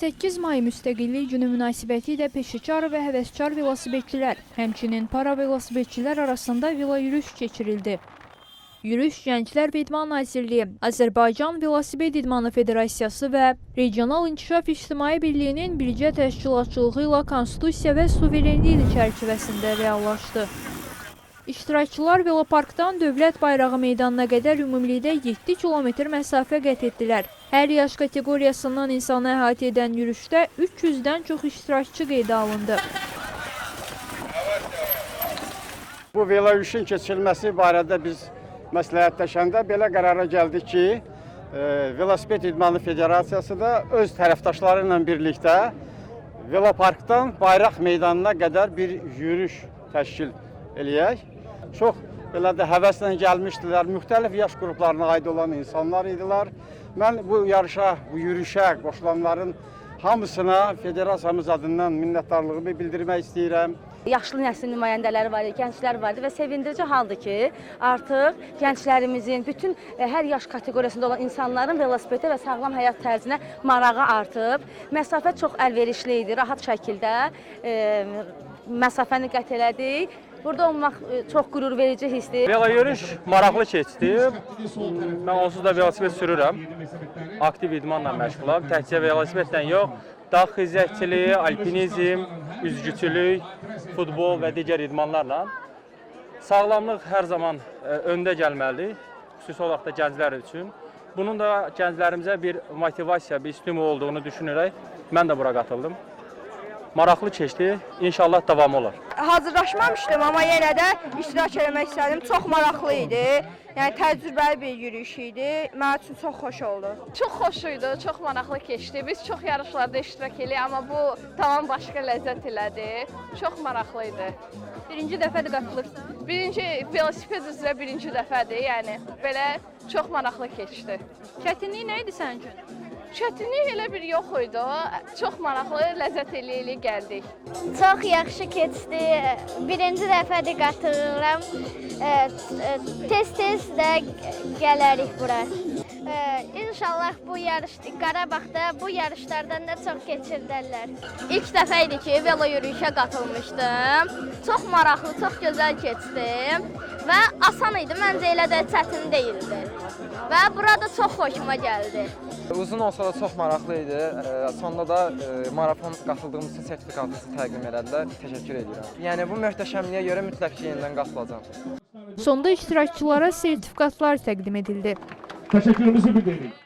28 may Müstəqillik Günü münasibətilə peşəkar və həvəskar velosipedçilər, həmçinin para velosipedçilər arasında velo yürüyüş keçirildi. Yürüyüş Gənclər və İdman Nazirliyi, Azərbaycan Velosiped İdmanı Federasiyası və Regional İnkişaf İctimai Birliyinin birgə təşkilatçılığı ilə Konstitusiya və Suverenlik çərçivəsində reallaşdı. İştirakçılar veloparkdan Dövlət Bayrağı meydanına qədər ümumilikdə 7 kilometr məsafə qət etdilər. Hər yaş kateqoriyasından insanı əhatə edən yürüyüşdə 300-dən çox iştirakçı qeydə alındı. Bu velo yürüyüşün keçirilməsi barədə biz məsləhətləşəndə belə qərara gəldik ki, Velosiped İdmanı Federasiyası da öz tərəfdaşları ilə birlikdə veloparkdan Bayraq meydanına qədər bir yürüyüş təşkil eləyək. Çox belə də həvəslə gəlmişdilər, müxtəlif yaş qruplarına aid olan insanlar idilər. Mən bu yarışa, bu yürüyüşə qoşulanların hamısına federasiyamız adından minnətdarlığımı bildirmək istəyirəm. Yaşlı nəsil nümayəndələri var, gənclər var və sevindirici haldır ki, artıq gənclərimizin, bütün hər yaş kateqoriyasında olan insanların velosipedə və sağlam həyat tərzinə marağı artıb. Məsafə çox əlverişli idi, rahat şəkildə məsafəni qət elədik. Burada olmaq çox qürur verici hissdir. Velo yürüyüş maraqlı keçdi. Mən onsuz da velosiped sürürəm. Aktiv idmanla məşğulam. Təkcə velosipedlə yox, dağ xizəkçiliyi, alpinizm, üzgüçülük, futbol və digər idmanlarla. Sağlamlıq hər zaman öndə gəlməlidir, xüsusi olaraq da gənclər üçün. Bunun da gənclərimizə bir motivasiya, bir stimul olduğunu düşünərək mən də bura qatıldım. Maraqlı keçdi, inşallah davamı olur. Hazırlaşmamışdım, amma yenə də iştirak eləmək istədim. Çox maraqlı idi. Yəni təcrübəli bir yürüyüş idi. Mənim üçün çox xoş oldu. Çox xoş idi, çox maraqlı keçdi. Biz çox yarışlarda iştirak elədik, amma bu tamam başqa ləzzət elədi. Çox maraqlı idi. Birinci dəfədir qatılırsan? Birinci velosiped üzrə birinci dəfədir, yəni belə çox maraqlı keçdi. Çətinlik nə idi sənin üçün? Çətinlik elə bir yox idi. Çox maraqlı, ləzzət elə gəldik. Çox yaxşı keçdi. Birinci dəfədir qatılıram. Tez-tez də gələrik bura. İnşallah bu Qarabağda bu yarışlardan da çox keçirdərlər. İlk dəfə idi ki, velo yürüyüşə qatılmışdım. Çox maraqlı, çox gözəl keçdi və asan idi. Məncə elə də çətin deyildi. Və burada çox xoşuma gəldi. Uzun olsa da çox maraqlı idi. Sonda da marafon qatıldığımız üçün sertifikatımızı təqdim elədilər. Təşəkkür edirəm. Yəni bu möhtəşəmliyə görə mütləq ki, yenidən qatılacağam. Sonda iştirakçılara sertifikatlar təqdim edildi. Təşəkkürümüzü bildiririk.